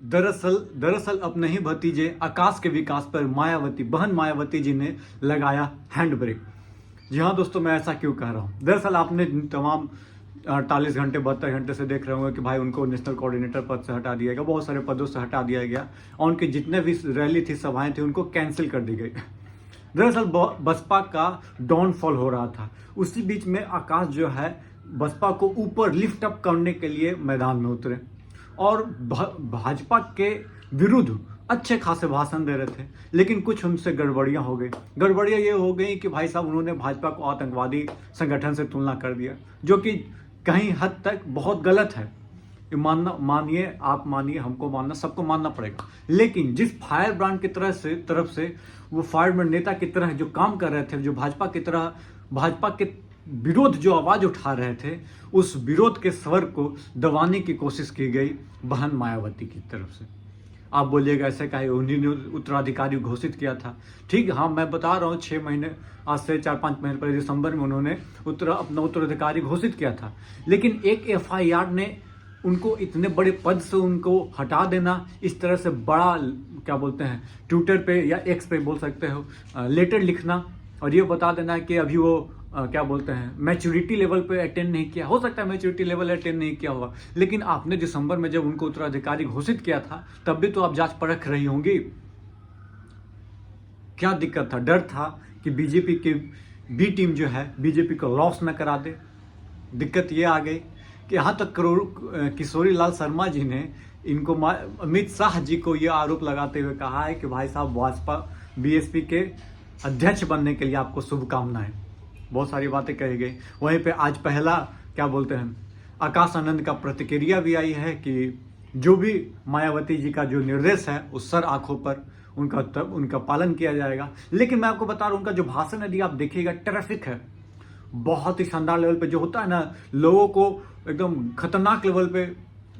दरअसल दरअसल अपने ही भतीजे आकाश के विकास पर बहन मायावती जी ने लगाया हैंड ब्रेक। जी हाँ दोस्तों, मैं ऐसा क्यों कह रहा हूँ। दरअसल आपने तमाम 48 घंटे 72 घंटे से देख रहे होंगे कि भाई उनको नेशनल कोऑर्डिनेटर पद से हटा दिया गया, बहुत सारे पदों से हटा दिया गया और उनके जितने भी रैली थी, सभाएं थी, उनको कैंसिल कर दी गई। दरअसल बसपा का डाउनफॉल हो रहा था। उसी बीच में आकाश जो है बसपा को ऊपर लिफ्ट अप करने के लिए मैदान में उतरे और भाजपा के विरुद्ध अच्छे खासे भाषण दे रहे थे, लेकिन कुछ उनसे गड़बड़ियां हो गई। गड़बड़ियां ये हो गई कि भाई साहब उन्होंने भाजपा को आतंकवादी संगठन से तुलना कर दिया, जो कि कहीं हद तक बहुत गलत है। मानिए, आप मानिए, हमको मानना, सबको मानना पड़ेगा। लेकिन जिस फायर ब्रांड की तरफ से वो फायर ब्रांड नेता की तरह जो काम कर रहे थे, जो भाजपा के विरोध जो आवाज उठा रहे थे, उस विरोध के स्वर को दबाने की कोशिश की गई बहन मायावती की तरफ से। आप बोलिएगा ऐसे काहे, उन्हीं ने उत्तराधिकारी घोषित किया था। ठीक, हाँ, मैं बता रहा हूँ, 6 महीने, आज से 4-5 महीने पहले दिसंबर में उन्होंने अपना उत्तराधिकारी घोषित किया था। लेकिन एक FIR ने उनको इतने बड़े पद से उनको हटा देना, इस तरह से बड़ा, क्या बोलते हैं, ट्विटर पे या X पे बोल सकते हो, लेटर लिखना और ये बता देना कि अभी वो क्या बोलते हैं, मैच्योरिटी लेवल पे अटेंड नहीं किया। हो सकता है मैच्योरिटी लेवल अटेंड नहीं किया होगा, लेकिन आपने दिसंबर में जब उनको उत्तराधिकारी घोषित किया था, तब भी तो आप जांच परख रही होंगी। क्या दिक्कत था? डर था कि बीजेपी की बी टीम जो है बीजेपी को लॉस न करा दे। दिक्कत ये आ गई कि यहाँ तक किशोरी लाल शर्मा जी ने इनको, अमित शाह जी को ये आरोप लगाते हुए कहा है कि भाई साहब, भाजपा BSP के अध्यक्ष बनने के लिए आपको शुभकामनाएं। बहुत सारी बातें कही गई। वहीं पे आज पहला, क्या बोलते हैं, आकाश आनंद का प्रतिक्रिया भी आई है कि जो भी मायावती जी का जो निर्देश है उस सर आंखों पर उनका पालन किया जाएगा। लेकिन मैं आपको बता रहा हूँ, उनका जो भाषण यदि आप देखिएगा, टेरिफिक है, बहुत ही शानदार लेवल पे। जो होता है ना, लोगों को एकदम खतरनाक लेवल पे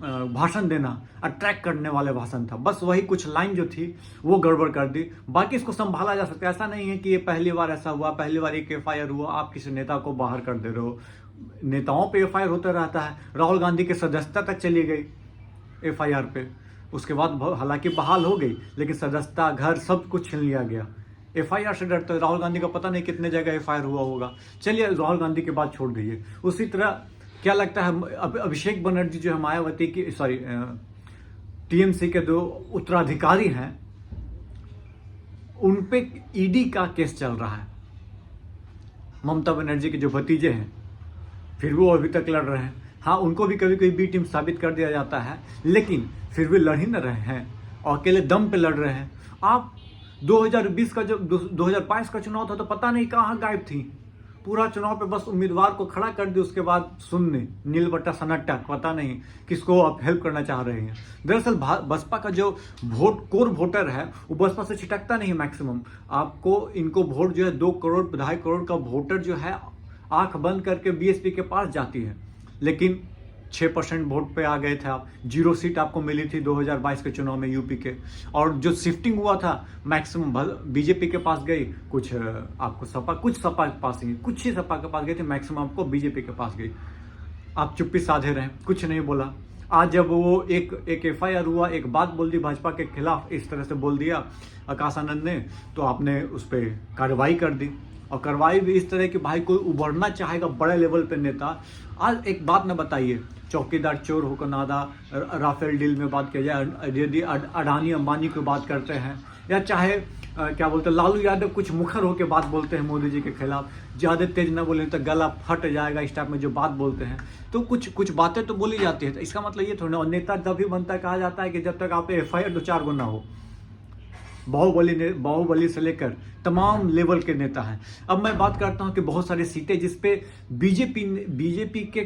भाषण देना, अट्रैक्ट करने वाले भाषण था। बस वही कुछ लाइन जो थी वो गड़बड़ कर दी। बाकी इसको संभाला जा सकता है। ऐसा नहीं है कि ये पहली बार ऐसा हुआ, पहली बार एक FIR हुआ, आप किसी नेता को बाहर कर दे रहे हो। नेताओं पे FIR होता रहता है। राहुल गांधी की सदस्यता तक चली गई FIR पे, उसके बाद हालांकि बहाल हो गई, लेकिन सदस्यता, घर, सब कुछ छीन लिया गया। FIR से डरते, राहुल गांधी का पता नहीं कितने जगह FIR हुआ होगा। चलिए, राहुल गांधी की बात छोड़ दीजिए। उसी तरह क्या लगता है, अभिषेक बनर्जी जो है मायावती की, TMC के जो उत्तराधिकारी हैं, उन पे ED का केस चल रहा है। ममता बनर्जी के जो भतीजे हैं, फिर वो अभी तक लड़ रहे हैं। हाँ, उनको भी कभी कभी बी टीम साबित कर दिया जाता है, लेकिन फिर भी लड़ ही न रहे हैं और अकेले दम पे लड़ रहे हैं। आप 2020 का, जब 2022 का चुनाव था, तो पता नहीं कहाँ गायब थी। पूरा चुनाव पे बस उम्मीदवार को खड़ा कर दिया, उसके बाद शून्य, नील बट्टा सन्नाटा, पता नहीं किसको आप हेल्प करना चाह रहे हैं। दरअसल बसपा का जो कोर वोटर है वो बसपा से छिटकता नहीं है मैक्सिमम। आपको इनको वोट जो है 2 करोड़ 2.5 करोड़ का वोटर जो है आंख बंद करके BSP के पास जाती है, लेकिन 6% वोट पे आ गए थे आप। 0 सीट आपको मिली थी 2022 के चुनाव में यूपी के। और जो शिफ्टिंग हुआ था मैक्सिमम बीजेपी के पास गई, कुछ आपको कुछ सपा के पास गई, कुछ ही सपा के पास गई थी, मैक्सिमम आपको बीजेपी के पास गई। आप चुप्पी साधे रहे, कुछ नहीं बोला। आज जब वो एक FIR हुआ, एक बात बोल दी भाजपा के खिलाफ, इस तरह से बोल दिया आकाश आनंद ने, तो आपने उस पर कार्रवाई कर दी। और कार्रवाई भी इस तरह कि भाई कोई उभरना चाहेगा बड़े लेवल पे नेता। आज एक बात न बताइए, चौकीदार चोर होकर नादा, राफेल डील में बात किया जाए, यदि अडानी अंबानी की बात करते हैं, या चाहे क्या बोलते हैं, लालू यादव कुछ मुखर होकर बात बोलते हैं मोदी जी के खिलाफ, ज़्यादा तेज ना बोले तो गला फट जाएगा, इस टाइप में जो बात बोलते हैं, तो कुछ बातें तो बोली जाती है। तो इसका मतलब ये थोड़ा, और नेता तभी बनता, कहा जाता है कि जब तक आप पे FIR 2-4 गुना हो। बाहुबली से लेकर तमाम लेवल के नेता हैं। अब मैं बात करता हूं कि बहुत सारी सीटें जिसपे बीजेपी के,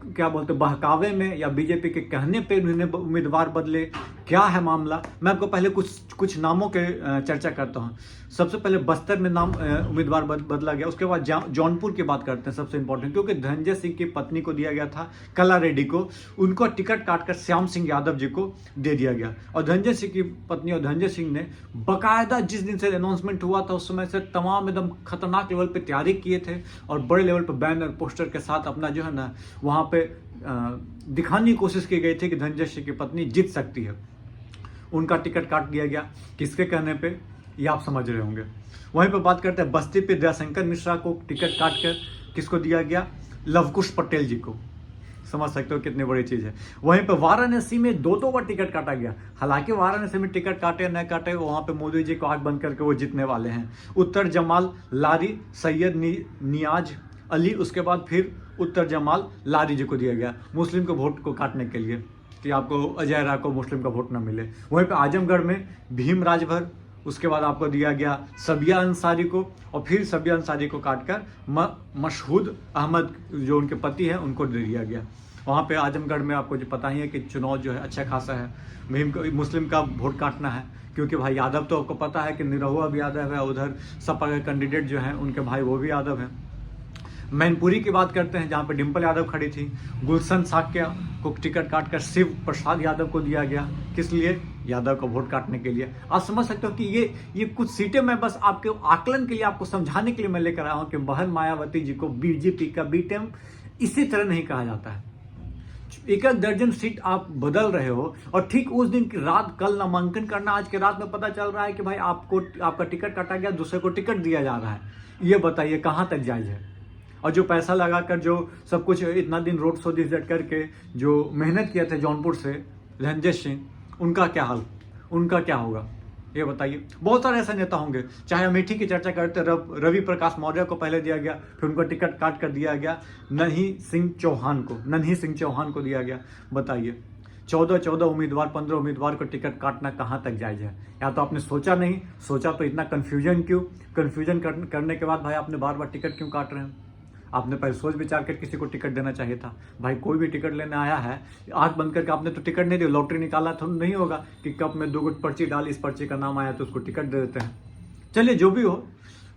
क्या बोलते, बहकावे में या बीजेपी के कहने पे उन्होंने उम्मीदवार बदले। क्या है मामला, मैं आपको पहले कुछ नामों के चर्चा करता हूं। सबसे पहले बस्तर में नाम उम्मीदवार बदला गया, उसके बाद जौनपुर की बात करते हैं, सबसे इंपॉर्टेंट, क्योंकि धनंजय सिंह की पत्नी को दिया गया था, कला रेड्डी को, उनको टिकट काटकर श्याम सिंह यादव जी को दे दिया गया। और धनंजय सिंह की पत्नी और धनंजय सिंह ने बाकायदा, जिस दिन से अनाउंसमेंट हुआ था उस समय से तमाम एकदम खतरनाक लेवल पे तैयारी किए थे और बड़े लेवल पे बैनर पोस्टर के साथ अपना जो है ना वहाँ पे दिखाने की कोशिश की गई थी कि धनंजय सिंह की पत्नी जीत सकती है। उनका टिकट काट दिया गया। किसके कहने पे, ये आप समझ रहे होंगे। वहीं पे बात करते हैं बस्ती पे दयाशंकर मिश्रा को टिकट काट कर किसको दिया गया, लवकुश पटेल जी को। समझ सकते हो कितनी बड़ी चीज है। वहीं पे वाराणसी में 2-2 बार टिकट काटा गया। हालांकि वाराणसी में टिकट काटे न काटे, वहां पे मोदी जी को आंख बंद करके वो जीतने वाले हैं। उत्तर जमाल लारी सैयद नियाज अली, उसके बाद फिर उत्तर जमाल लारी जी को दिया गया मुस्लिम के वोट को काटने के लिए, कि आपको अजय राय को मुस्लिम का वोट न मिले। वहीं पे आजमगढ़ में भीम राजभर, उसके बाद आपको दिया गया सबिया अंसारी को, और फिर सबिया अंसारी को काटकर मशहूद अहमद जो उनके पति हैं उनको दे दिया गया। वहाँ पे आजमगढ़ में आपको जो पता ही है कि चुनाव जो है अच्छा खासा है। भीम को मुस्लिम का वोट काटना है, क्योंकि भाई यादव तो आपको पता है कि निरहुआ भी यादव है, उधर सपा के कैंडिडेट जो हैं उनके भाई वो भी यादव हैं। मैनपुरी की बात करते हैं, जहाँ पे डिम्पल यादव खड़ी थी। गुलशन साक्या को टिकट काटकर शिव प्रसाद यादव को दिया गया। किस लिए, यादव का वोट काटने के लिए। आप समझ सकते हो कि ये कुछ सीटें मैं बस आपके आकलन के लिए, आपको समझाने के लिए मैं लेकर आया हूँ कि बहन मायावती जी को बीजेपी का बी टीम इसी तरह नहीं कहा जाता है। एक दर्जन सीट आप बदल रहे हो, और ठीक उस दिन की रात कल नामांकन करना, आज के रात में पता चल रहा है कि भाई आपका टिकट काटा गया, दूसरे को टिकट दिया जा रहा है। ये बताइए कहाँ तक जायज है। और जो पैसा लगाकर जो सब कुछ इतना दिन रोड शो दिस करके जो मेहनत किया थे जौनपुर से रंजन सिंह, उनका क्या हाल, उनका क्या होगा ये बताइए। बहुत सारे ऐसे नेता होंगे, चाहे अमेठी की चर्चा करते, रवि प्रकाश मौर्य को पहले दिया गया, फिर उनका टिकट काट कर दिया गया नन्ही सिंह चौहान को दिया गया। बताइए 14 उम्मीदवार, 15 उम्मीदवार को टिकट काटना कहाँ तक जायज है। या तो आपने सोचा नहीं, सोचा तो इतना कन्फ्यूजन क्यों, कन्फ्यूजन करने के बाद भाई आपने बार बार टिकट क्यों काट रहे हैं। आपने पहले सोच विचार कर किसी को टिकट देना चाहिए था। भाई कोई भी टिकट लेने आया है, आंख बंद करके आपने तो टिकट नहीं दिया, लॉटरी निकाला तो नहीं होगा कि कप में 2 गुट पर्ची डाल, इस पर्ची का नाम आया तो उसको टिकट दे देते हैं। चलिए जो भी हो,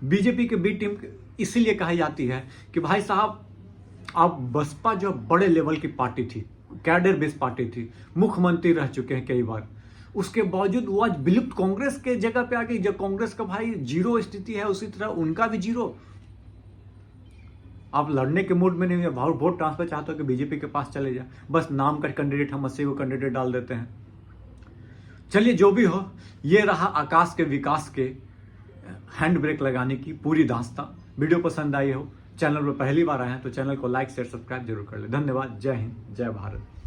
बीजेपी के बी टीम इसीलिए कही जाती है कि भाई साहब आप बसपा जो बड़े लेवल की पार्टी थी, कैडर बेस्ड पार्टी थी, मुख्यमंत्री रह चुके हैं कई बार, उसके बावजूद वो आज विलुप्त कांग्रेस के जगह पे आ गई। जब कांग्रेस का भाई जीरो स्थिति है, उसी तरह उनका भी जीरो। आप लड़ने के मूड में नहीं है, वोट ट्रांसफर चाहते हो कि बीजेपी के पास चले जाए, बस नाम का कैंडिडेट हम 80 को कैंडिडेट डाल देते हैं। चलिए जो भी हो, ये रहा आकाश के विकास के हैंड ब्रेक लगाने की पूरी दास्तां। वीडियो पसंद आई हो, चैनल पर पहली बार आए हैं तो चैनल को लाइक शेयर सब्सक्राइब जरूर कर ले। धन्यवाद। जय हिंद, जय भारत।